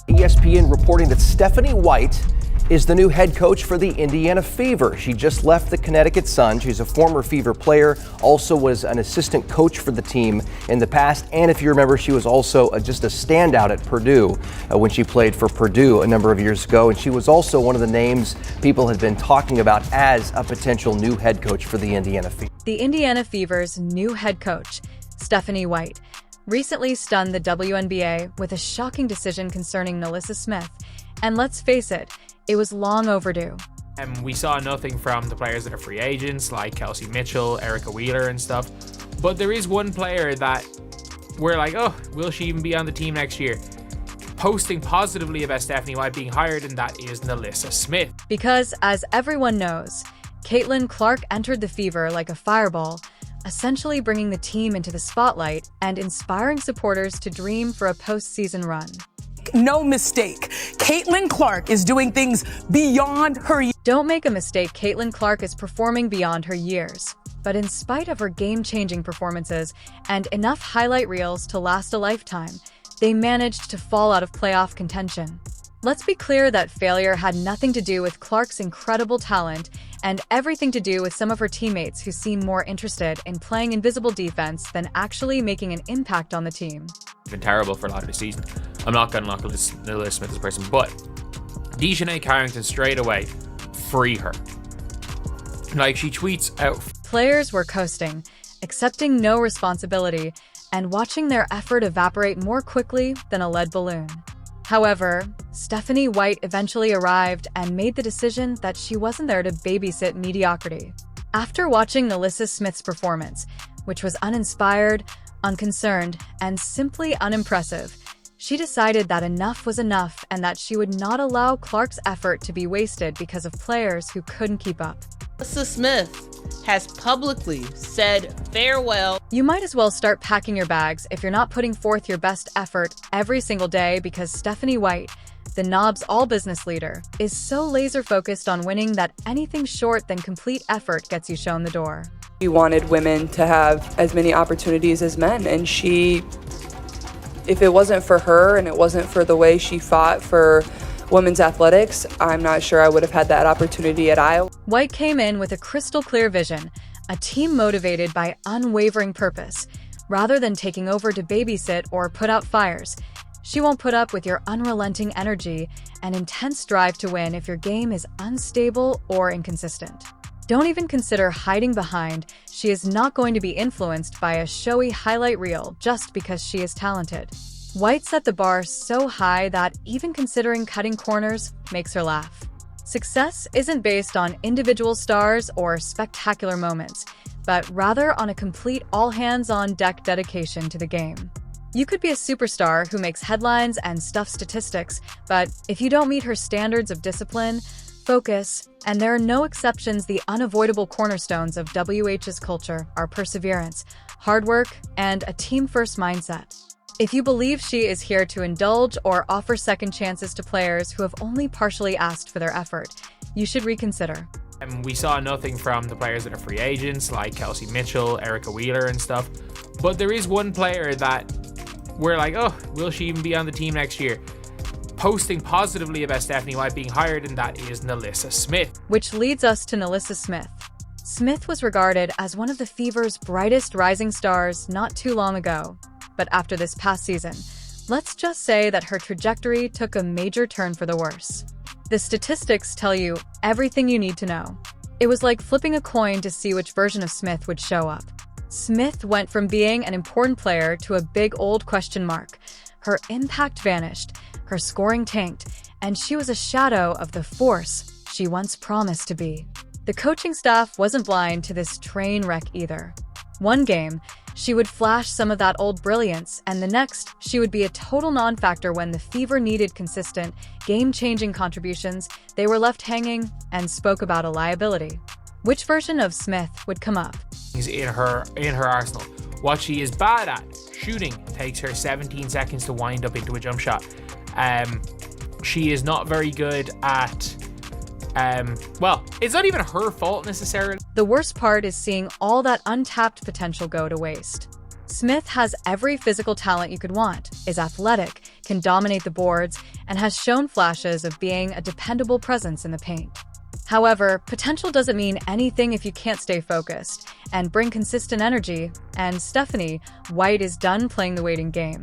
ESPN reporting that Stephanie White is the new head coach for the Indiana Fever. She just left the Connecticut Sun. She's a former Fever player, also was an assistant coach for the team in the past. And if you remember, she was also just a standout at Purdue when she played for Purdue a number of years ago. And she was also one of the names people had been talking about as a potential new head coach for the Indiana Fever. The Indiana Fever's new head coach, Stephanie White, recently stunned the WNBA with a shocking decision concerning NaLyssa Smith. And let's face it, it was long overdue. We saw nothing from the players that are free agents, like Kelsey Mitchell, Erica Wheeler and stuff. But there is one player that we're like, oh, will she even be on the team next year? Posting positively about Stephanie White being hired, and that is NaLyssa Smith. Because, as everyone knows, Caitlin Clark entered the Fever like a fireball, essentially bringing the team into the spotlight and inspiring supporters to dream for a postseason run. No mistake. Caitlin Clark is doing things beyond her years. Don't make a mistake, Caitlin Clark is performing beyond her years. But in spite of her game-changing performances and enough highlight reels to last a lifetime, they managed to fall out of playoff contention. Let's be clear that failure had nothing to do with Clark's incredible talent and everything to do with some of her teammates who seem more interested in playing invisible defense than actually making an impact on the team. Been terrible for a lot of the season. I'm not going to knock NaLyssa Smith as a person, but Dejanay Carrington straight away, free her. Like, she tweets out. Players were coasting, accepting no responsibility, and watching their effort evaporate more quickly than a lead balloon. However, Stephanie White eventually arrived and made the decision that she wasn't there to babysit mediocrity. After watching NaLyssa Smith's performance, which was uninspired, unconcerned, and simply unimpressive, she decided that enough was enough and that she would not allow Clark's effort to be wasted because of players who couldn't keep up. NaLyssa Smith has publicly said farewell. You might as well start packing your bags if you're not putting forth your best effort every single day, because Stephanie White, the Knobs all-business leader, is so laser-focused on winning that anything short than complete effort gets you shown the door. She wanted women to have as many opportunities as men, and if it wasn't for her and it wasn't for the way she fought for women's athletics, I'm not sure I would have had that opportunity at Iowa. White came in with a crystal clear vision, a team motivated by unwavering purpose. Rather than taking over to babysit or put out fires, she won't put up with your unrelenting energy and intense drive to win if your game is unstable or inconsistent. Don't even consider hiding behind. She is not going to be influenced by a showy highlight reel just because she is talented. White set the bar so high that even considering cutting corners makes her laugh. Success isn't based on individual stars or spectacular moments, but rather on a complete all-hands-on-deck dedication to the game. You could be a superstar who makes headlines and stuffs statistics, but if you don't meet her standards of discipline, focus, and there are no exceptions, the unavoidable cornerstones of WH's culture are perseverance, hard work, and a team-first mindset. If you believe she is here to indulge or offer second chances to players who have only partially asked for their effort, you should reconsider. We saw nothing from the players that are free agents, like Kelsey Mitchell, Erica Wheeler and stuff. But there is one player that we're like, oh, will she even be on the team next year? Posting positively about Stephanie White being hired, and that is NaLyssa Smith. Which leads us to NaLyssa Smith. Smith was regarded as one of the Fever's brightest rising stars not too long ago. But after this past season, let's just say that her trajectory took a major turn for the worse. The statistics tell you everything you need to know. It was like flipping a coin to see which version of Smith would show up. Smith went from being an important player to a big old question mark. Her impact vanished, her scoring tanked, and she was a shadow of the force she once promised to be. The coaching staff wasn't blind to this train wreck either. One game, she would flash some of that old brilliance, and the next, she would be a total non-factor. When the Fever needed consistent, game-changing contributions, they were left hanging and spoke about a liability. Which version of Smith would come up? In her arsenal. What she is bad at, shooting, takes her 17 seconds to wind up into a jump shot. She is not very good at well, it's not even her fault necessarily. The worst part is seeing all that untapped potential go to waste. Smith has every physical talent you could want, is athletic, can dominate the boards, and has shown flashes of being a dependable presence in the paint. However, potential doesn't mean anything if you can't stay focused and bring consistent energy, and Stephanie White is done playing the waiting game.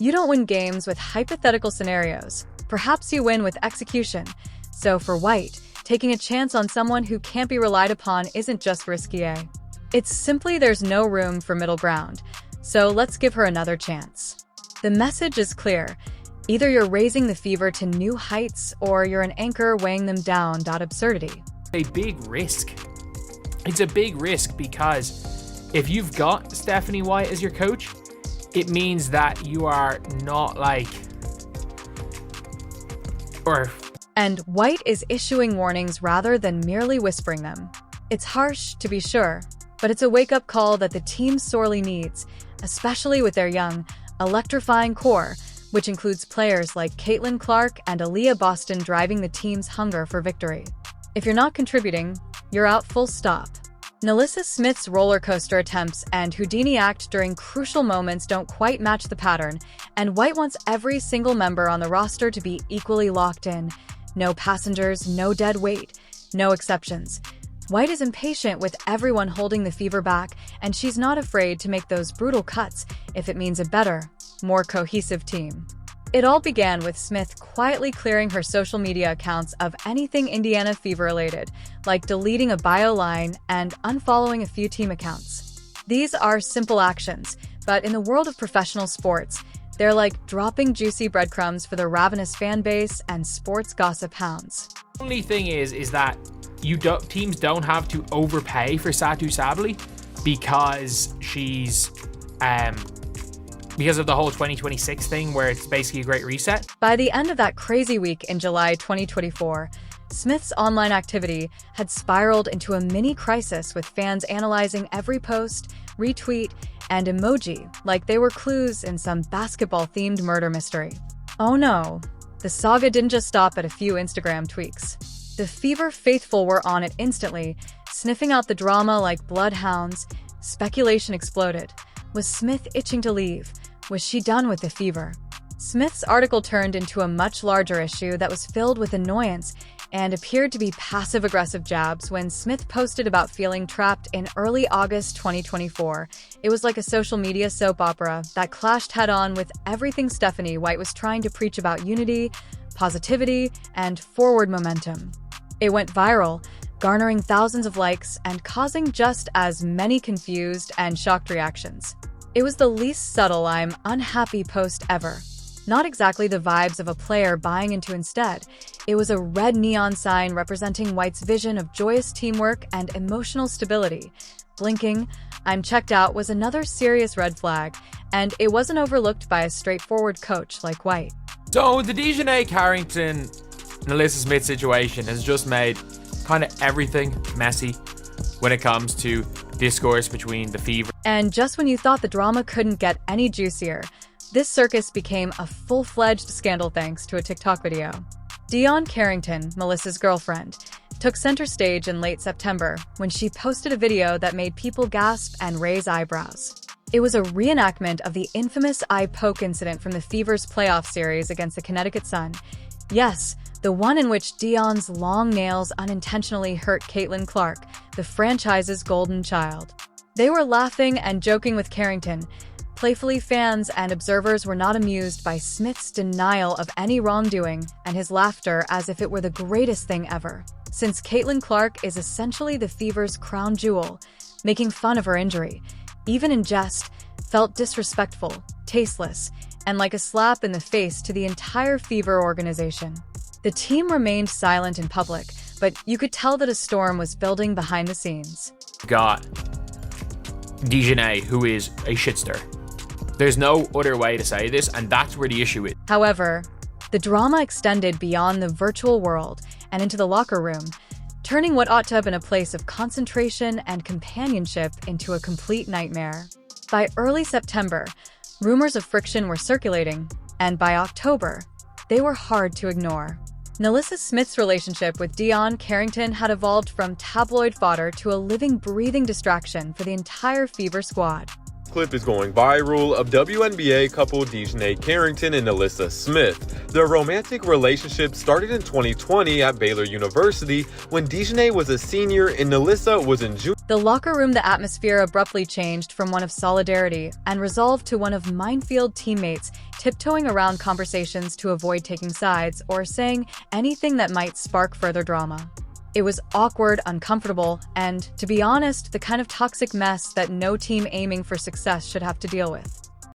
You don't win games with hypothetical scenarios. Perhaps you win with execution. So for White, taking a chance on someone who can't be relied upon isn't just risky. It's simply there's no room for middle ground. So let's give her another chance. The message is clear. Either you're raising the Fever to new heights or you're an anchor weighing them down. Absurdity. A big risk. It's a big risk because if you've got Stephanie White as your coach, it means that you are not And White is issuing warnings rather than merely whispering them. It's harsh, to be sure, but it's a wake-up call that the team sorely needs, especially with their young, electrifying core, which includes players like Caitlin Clark and Aaliyah Boston driving the team's hunger for victory. If you're not contributing, you're out full stop. NaLyssa Smith's roller coaster attempts and Houdini act during crucial moments don't quite match the pattern, and White wants every single member on the roster to be equally locked in. No passengers, no dead weight, no exceptions. White is impatient with everyone holding the Fever back, and she's not afraid to make those brutal cuts if it means a better, more cohesive team. It all began with Smith quietly clearing her social media accounts of anything Indiana Fever related, like deleting a bio line and unfollowing a few team accounts. These are simple actions, but in the world of professional sports, they're like dropping juicy breadcrumbs for the ravenous fan base and sports gossip hounds. The only thing is that teams don't have to overpay for Satu Sabally because she's because of the whole 2026 thing where it's basically a great reset. By the end of that crazy week in July 2024, Smith's online activity had spiraled into a mini crisis with fans analyzing every post, retweet, and emoji like they were clues in some basketball-themed murder mystery. Oh no, the saga didn't just stop at a few Instagram tweaks. The Fever faithful were on it instantly, sniffing out the drama like bloodhounds. Speculation exploded. Was Smith itching to leave? Was she done with the Fever? Smith's article turned into a much larger issue that was filled with annoyance and appeared to be passive-aggressive jabs when Smith posted about feeling trapped in early August 2024. It was like a social media soap opera that clashed head-on with everything Stephanie White was trying to preach about unity, positivity, and forward momentum. It went viral, garnering thousands of likes and causing just as many confused and shocked reactions. It was the least subtle "I'm unhappy" post ever. Not exactly the vibes of a player buying into instead. It was a red neon sign representing White's vision of joyous teamwork and emotional stability. Blinking, "I'm checked out" was another serious red flag, and it wasn't overlooked by a straightforward coach like White. So the Dejanay Carrington NaLyssa Smith situation has just made kind of everything messy when it comes to discourse between the Fever. And just when you thought the drama couldn't get any juicier, this circus became a full-fledged scandal thanks to a TikTok video. Deon Carrington, Melissa's girlfriend, took center stage in late September when she posted a video that made people gasp and raise eyebrows. It was a reenactment of the infamous eye poke incident from the Fever's playoff series against the Connecticut Sun. Yes, the one in which Deon's long nails unintentionally hurt Caitlin Clark, the franchise's golden child. They were laughing and joking with Carrington. Playfully, fans and observers were not amused by Smith's denial of any wrongdoing and his laughter as if it were the greatest thing ever. Since Caitlin Clark is essentially the Fever's crown jewel, making fun of her injury, even in jest, felt disrespectful, tasteless, and like a slap in the face to the entire Fever organization. The team remained silent in public, but you could tell that a storm was building behind the scenes. Got Dejanay, who is a shitster. There's no other way to say this, and that's where the issue is. However, the drama extended beyond the virtual world and into the locker room, turning what ought to have been a place of concentration and companionship into a complete nightmare. By early September, rumors of friction were circulating, and by October, they were hard to ignore. NaLyssa Smith's relationship with Deon Carrington had evolved from tabloid fodder to a living, breathing distraction for the entire Fever squad. Clip is going viral of WNBA couple Dejanay Carrington and NaLyssa Smith. Their romantic relationship started in 2020 at Baylor University when Dejanay was a senior and NaLyssa was in junior. The locker room, the atmosphere abruptly changed from one of solidarity and resolve to one of minefield teammates tiptoeing around conversations to avoid taking sides or saying anything that might spark further drama. It was awkward, uncomfortable, and, to be honest, the kind of toxic mess that no team aiming for success should have to deal with.